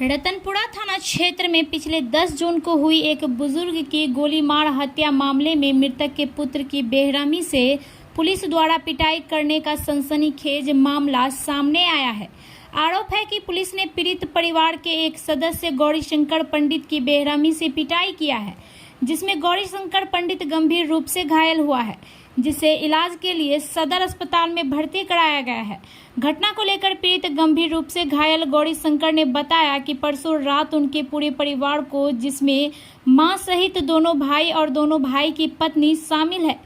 रतनपुरा थाना क्षेत्र में पिछले 10 जून को हुई एक बुजुर्ग की गोली मार हत्या मामले में मृतक के पुत्र की बेरहमी से पुलिस द्वारा पिटाई करने का सनसनीखेज मामला सामने आया है। आरोप है कि पुलिस ने पीड़ित परिवार के एक सदस्य गौरीशंकर पंडित की बेरहमी से पिटाई किया है, जिसमें गौरीशंकर पंडित गंभीर रूप से घायल हुआ है, जिसे इलाज के लिए सदर अस्पताल में भर्ती कराया गया है। घटना को लेकर पीड़ित गंभीर रूप से घायल गौरीशंकर ने बताया कि परसों रात उनके पूरे परिवार को, जिसमें मां सहित दोनों भाई और दोनों भाई की पत्नी शामिल है,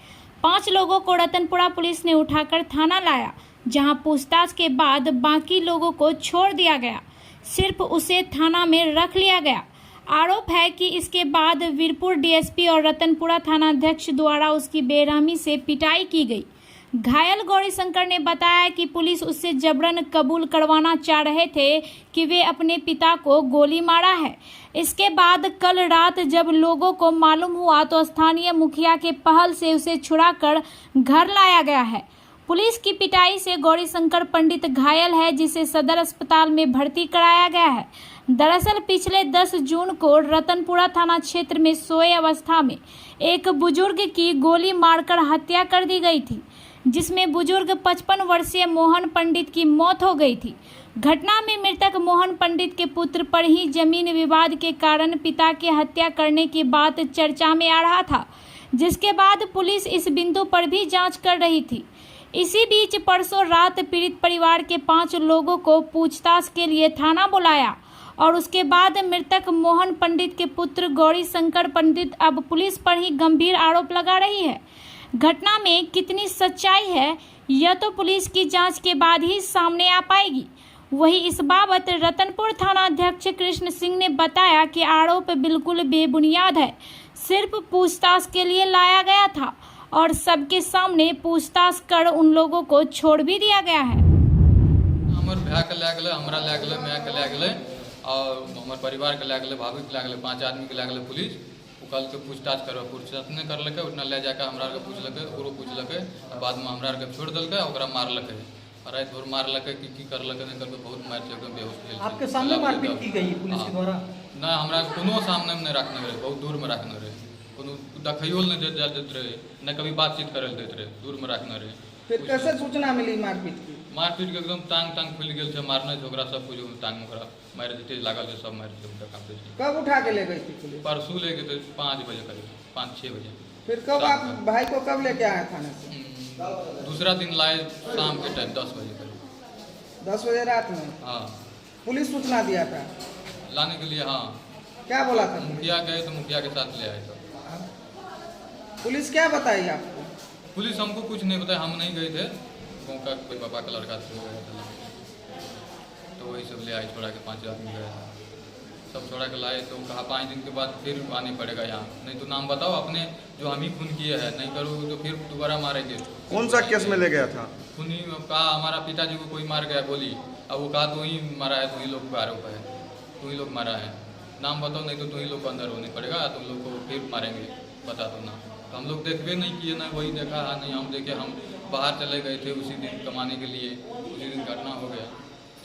5 लोगों को रतनपुरा पुलिस ने उठाकर थाना लाया, जहां पूछताछ के बाद बाकी लोगों को छोड़ दिया गया, सिर्फ उसे थाना में रख लिया गया। आरोप है कि इसके बाद वीरपुर डीएसपी और रतनपुरा थानाध्यक्ष द्वारा उसकी बेरहमी से पिटाई की गई। घायल गौरीशंकर ने बताया कि पुलिस उससे जबरन कबूल करवाना चाह रहे थे कि वे अपने पिता को गोली मारा है। इसके बाद कल रात जब लोगों को मालूम हुआ तो स्थानीय मुखिया के पहल से उसे छुड़ाकर घर लाया गया है। पुलिस की पिटाई से गौरीशंकर पंडित घायल है, जिसे सदर अस्पताल में भर्ती कराया गया है। दरअसल पिछले 10 जून को रतनपुरा थाना क्षेत्र में सोए अवस्था में एक बुजुर्ग की गोली मारकर हत्या कर दी गई थी, जिसमें बुजुर्ग 55 वर्षीय मोहन पंडित की मौत हो गई थी। घटना में मृतक मोहन पंडित के पुत्र पर ही जमीन विवाद के कारण पिता की हत्या करने की बात चर्चा में आ रहा था, जिसके बाद पुलिस इस बिंदु पर भी जांच कर रही थी। इसी बीच परसों रात पीड़ित परिवार के 5 लोगों को पूछताछ के लिए थाना बुलाया और उसके बाद मृतक मोहन पंडित के पुत्र गौरीशंकर पंडित अब पुलिस पर ही गंभीर आरोप लगा रही है। घटना में कितनी सच्चाई है, यह तो पुलिस की जांच के बाद ही सामने आ पाएगी। वही इस बाबत रतनपुर थानाध्यक्ष कृष्ण सिंह ने बताया कि आरोप बिल्कुल बेबुनियाद है, सिर्फ पूछताछ के लिए लाया गया था और सबके सामने पूछताछ कर उन लोगों को छोड़ भी दिया गया है। हमर भाई के ले गेले, हमरा ले गेले, मैं के ले गेले और हमर परिवार के ले गेले, भाभी के ले गेले, 5 आदमी के ले गेले पुलिस। कल के पूछताछ करब, पूछताछ नहीं करलकै, उतना ले जाकर हमरा के पूछलकै, ओकरो पूछलकै, बाद में हमरा के छोड़ देलकै, ओकरा मारलकै। रात भर मारलकै कि करलकै नहीं करलकै, बहुत मार से एकदम बेहोश भेल। आपके सामने मारपीट की गई पुलिस के द्वारा? ना, हमरा कोनो सामने में नहीं रखने रहे, बहुत दूर में रखने रहे, कोनो देखियो नहीं देते रहे, न कभी बातचीत करे देते रहे, दूर में रखने रहे। फिर कैसे सूचना मिली मारपीट की? मारपीट के एकदम टांग खुल गेल छै, मारने छै ओकरा, सब कुछ टांग ओकरा मार देते लागल छै, सब मार देते काफी। कब उठा के ले गई थी पुलिस? परसों ले गए थे 5 बजे करीब, 5-6 बजे। फिर कब आप भाई को कब लेके आए थाने से? दूसरा दिन लाए शाम के टाइम 10 बजे करीब। 10 बजे रात में? हाँ। पुलिस सूचना दिया था लाने के लिए? हाँ। क्या बोला था? मुखिया गए तो मुखिया के साथ ले आए तो। पुलिस क्या बताई आपको? पुलिस हमको कुछ नहीं बताया, हम नहीं गए थे, गाँव का कोई पापा का लड़का से गया था, तो वही सब ले आए, छोड़ा के 5 आदमी गए था, सब छोड़ा के लाए। तो कहा 5 दिन के बाद फिर आने पड़ेगा यहाँ, नहीं तो नाम बताओ अपने जो हम ही खून किए हैं, नहीं करो तो फिर दोबारा मारेंगे। कौन सा केस में ले गया था? खूनी कहा हमारा पिताजी को कोई मार गया गोली, अब वो कहा तो ही मारा है, तो ही लोग का आरोप है, तो ही लोग मारा है, नाम बताओ नहीं तो तुम ही लोग को अंदर होने पड़ेगा, तुम लोग को फिर मारेंगे, बता दो ना। तो हम लोग देखबे नहीं किए ना, वही देखा है नहीं, हम देखे, हम बाहर चले गए थे उसी दिन कमाने के लिए, उसी दिन घटना हो गया,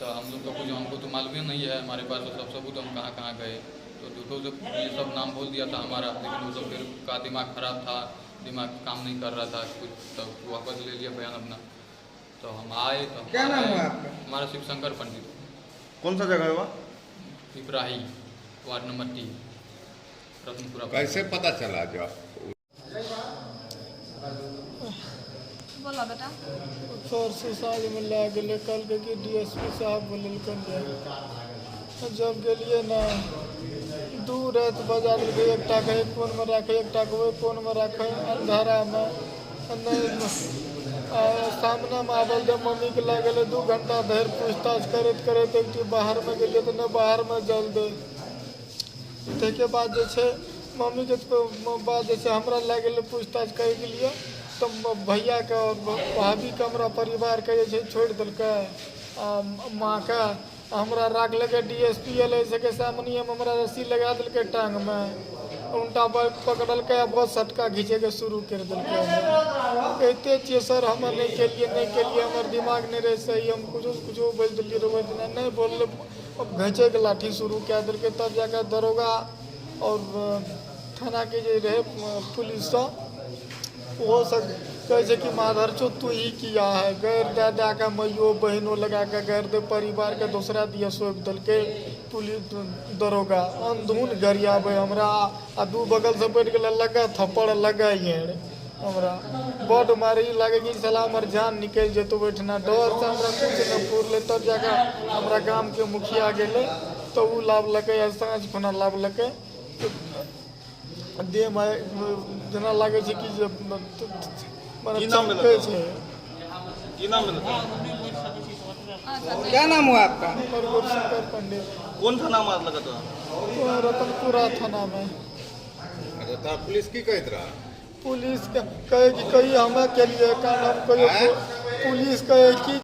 तो हम लोग का कुछ हमको तो मालूम नहीं है, हमारे पास तो सब सबूत, हम कहाँ कहाँ गए, तो झूठों से ये सब नाम बोल दिया था हमारा, लेकिन वो सब फिर का दिमाग खराब था, दिमाग काम नहीं कर रहा था कुछ, तो वापस ले लिया बयान अपना। तो हम आए तो क्या नाम है आपका? हमारा शिवशंकर पंडित। कौन सा जगह हुआ? Piprahi, ward number 3, Ratanpura. कैसे पता चला? जो बोला बेटा सर से साँझ में ला गए, कल के कि डीएसपी साहब बोलकन जाए, जब गलिए ना दूर है तो बजा देलकै, एकटा के एक कोन में रखे, एकटा के ओहि कोन में रखे, अंधारा में नहीं सामने में आबल। जब मम्मी के ला गए 2 घंटा धरि पूछताछ करते करते एक बाहर में गए तो नहीं बाहर में जल दे, ताके बाद जे छै मम्मी के बाद जे छै हमरा ला गए पूछताछ करे के लिए, तो भैया के और भाभी के हमरा परिवार के जे छोड़ दिलकै, माँ के हमरा रखलकै। डीएसपी एल से के सामने हमरा रस्सी लगा दिलकै टांग में, उल्टा पकड़ल के बस सटका घींचे के शुरू कर दिलकै। कहते छियै सर हम नहीं केलिए हमार दिमाग नहीं रहे सही, हम कुछो बोल दिलिए रोज नहीं बोलले, अब घींचे के लाठी शुरू कए दिलकै। तब जाकर दरोगा और थाना के जे रहे पुलिस वो सब कहे कि माधर चो तू ही किया है, गैर दे के मैयो बहनों लगा के गैर दे परिवार के दूसरा दिया सौंप दिलकै। पुलिस दरोगा अंधुन गरियाबे हमरा आ दू बगल से बैठ के लगा थप्पड़ लगाइए हमरा बड मारी लगे कि साला हमर जान निकल जेतो। बैठना डर से हमरा कुछ न पुरले। तब जाकर हमरा गांव के मुखिया गेले तो उ लाभलकै, साँझ खुना लाभलकै। देह में जेना लागे छै कि जे की नाम चमकै छै। की नाम मिला था? क्या नाम हुआ आपका? हमर गुरशंकर पंडित, कौन थाना मार लगा था? रतनपुरा थाना में। अच्छा तो पुलिस की कहत रहा? पुलिस कहे कि कही हमें के लिए काम, हम कहियो पुलिस कहे कि